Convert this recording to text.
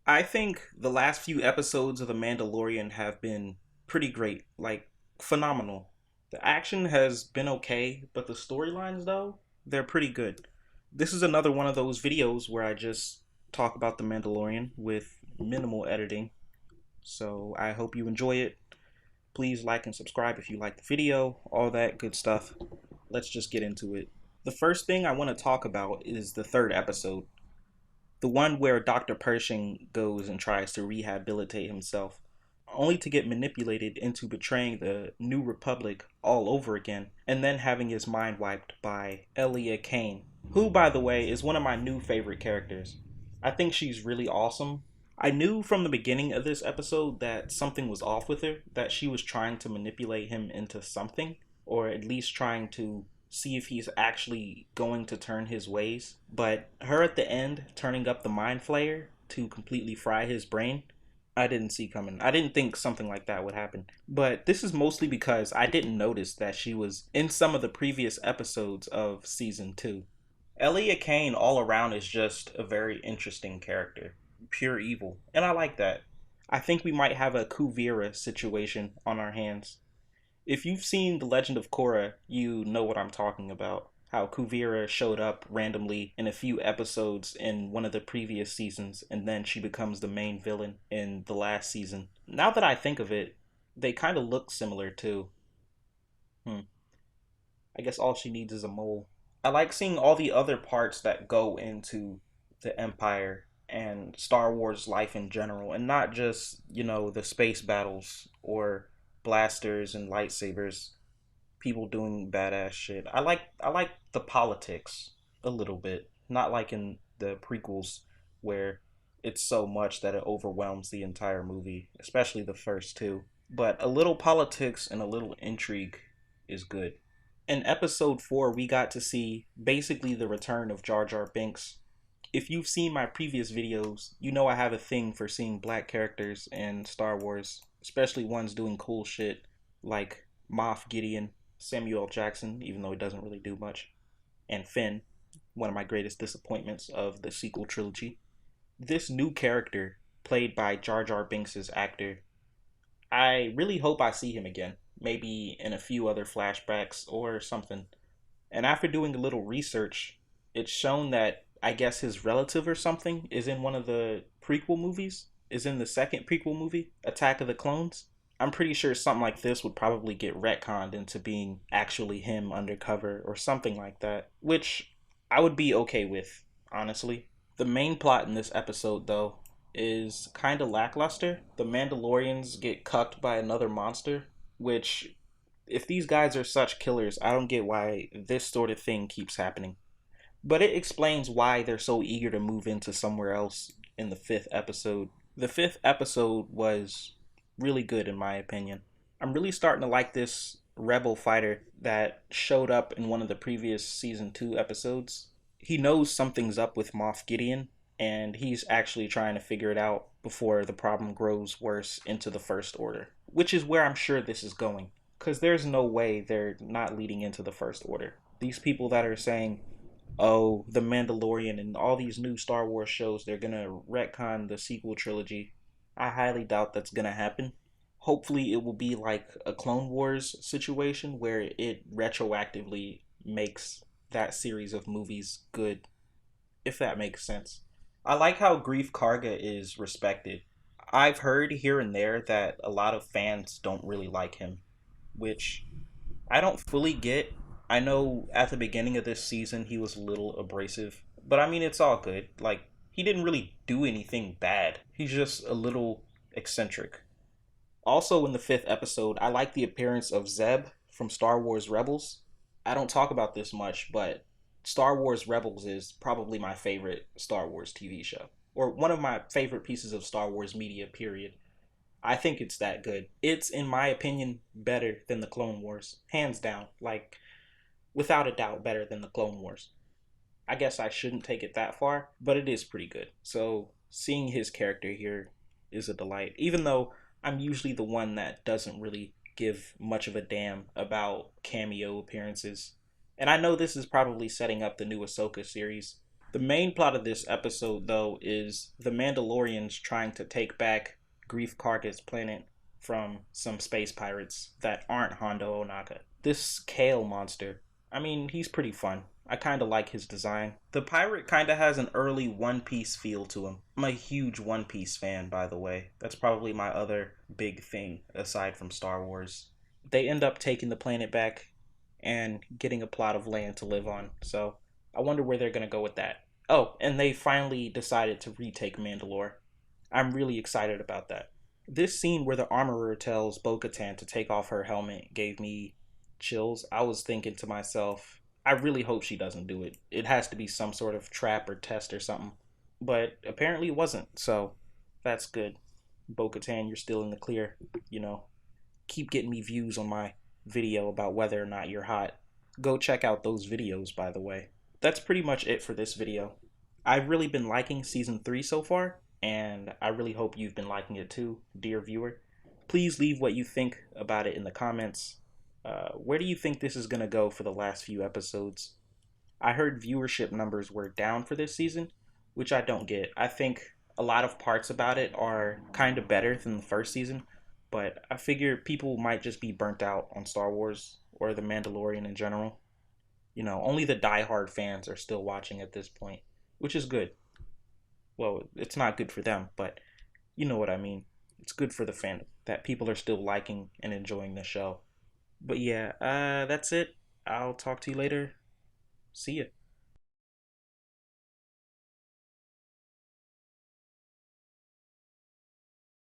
I think the last few episodes of The Mandalorian have been pretty great, like phenomenal. The action has been okay, but the storylines, though, they're pretty good. This is another one of those videos where I just talk about The Mandalorian with minimal editing. So I hope you enjoy it. Please like and subscribe if you like the video, all that good stuff. Let's just get into it. The first thing I want to talk about is the third episode, the one where Dr. Pershing goes and tries to rehabilitate himself, only to get manipulated into betraying the New Republic all over again, and then having his mind wiped by Elia Kane, who, by the way, is one of my new favorite characters. I think she's really awesome. I knew from the beginning of this episode that something was off with her, that she was trying to manipulate him into something, or at least trying to see if he's actually going to turn his ways. But her at the end turning up the mind flayer to completely fry his brain, I didn't see coming. I didn't think something like that would happen. But this is mostly because I didn't notice that she was in some of the previous episodes of season 2. Elia Kane all around is just a very interesting character. Pure evil. And I like that. I think we might have a Kuvira situation on our hands. If you've seen The Legend of Korra, you know what I'm talking about. How Kuvira showed up randomly in a few episodes in one of the previous seasons, and then she becomes the main villain in the last season. Now that I think of it, they kind of look similar too. Hmm. I guess all she needs is a mole. I like seeing all the other parts that go into the Empire and Star Wars life in general, and not just, the space battles or blasters and lightsabers, people doing badass shit. I like the politics a little bit, not like in the prequels where it's so much that it overwhelms the entire movie, especially the first two. But a little politics and a little intrigue is good. In episode 4, we got to see basically the return of Jar Jar Binks. If you've seen my previous videos, you know I have a thing for seeing black characters in Star Wars, especially ones doing cool shit like Moff Gideon, Samuel Jackson, even though he doesn't really do much, and Finn, one of my greatest disappointments of the sequel trilogy. This new character, played by Jar Jar Binks' actor, I really hope I see him again, maybe in a few other flashbacks or something. And after doing a little research, it's shown that I guess his relative or something is in one of the prequel movies, is in the second prequel movie, Attack of the Clones. I'm pretty sure something like this would probably get retconned into being actually him undercover or something like that, which I would be okay with, honestly. The main plot in this episode, though, is kind of lackluster. The Mandalorians get cucked by another monster, which, if these guys are such killers, I don't get why this sort of thing keeps happening. But it explains why they're so eager to move into somewhere else in the fifth episode. The fifth episode was really good, in my opinion. I'm really starting to like this rebel fighter that showed up in one of the previous season 2 episodes. He knows something's up with Moff Gideon, and he's actually trying to figure it out before the problem grows worse into the First Order, which is where I'm sure this is going. Because there's no way they're not leading into the First Order. These people that are saying, oh, The Mandalorian and all these new Star Wars shows, they're gonna retcon the sequel trilogy. I highly doubt that's gonna happen. Hopefully, it will be like a Clone Wars situation where it retroactively makes that series of movies good, if that makes sense. I like how Grief Karga is respected. I've heard here and there that a lot of fans don't really like him, which I don't fully get. I know at the beginning of this season he was a little abrasive, but I mean, it's all good. Like, he didn't really do anything bad. He's just a little eccentric. Also, in the fifth episode, I like the appearance of Zeb from Star Wars Rebels. I don't talk about this much, but Star Wars Rebels is probably my favorite Star Wars TV show, or one of my favorite pieces of Star Wars media, period. I think it's that good. It's, in my opinion, better than the Clone Wars. Hands down. Like, without a doubt, better than the Clone Wars. I guess I shouldn't take it that far, but it is pretty good. So, seeing his character here is a delight. Even though I'm usually the one that doesn't really give much of a damn about cameo appearances. And I know this is probably setting up the new Ahsoka series, The main plot of this episode, though, is the Mandalorians trying to take back Grief Karga's planet from some space pirates that aren't Hondo Onaga. This Kale monster, I mean, he's pretty fun. I kind of like his design. The pirate kind of has an early One Piece feel to him. I'm a huge One Piece fan, by the way. That's probably my other big thing aside from Star Wars. They end up taking the planet back and getting a plot of land to live on. So I wonder where they're going to go with that. Oh, and they finally decided to retake Mandalore. I'm really excited about that. This scene where the armorer tells Bo-Katan to take off her helmet gave me chills. I was thinking to myself, I really hope she doesn't do it. It has to be some sort of trap or test or something. But apparently it wasn't, so that's good. Bo-Katan, you're still in the clear. You know, keep getting me views on my video about whether or not you're hot. Go check out those videos, by the way. That's pretty much it for this video. I've really been liking season 3 so far, and I really hope you've been liking it too, dear viewer. Please leave what you think about it in the comments. Where do you think this is going to go for the last few episodes? I heard viewership numbers were down for this season, which I don't get. I think a lot of parts about it are kind of better than the first season, but I figure people might just be burnt out on Star Wars or The Mandalorian in general. You know, only the die-hard fans are still watching at this point, which is good. Well, it's not good for them, but you know what I mean. It's good for the fandom that people are still liking and enjoying the show. But yeah, that's it. I'll talk to you later. See ya.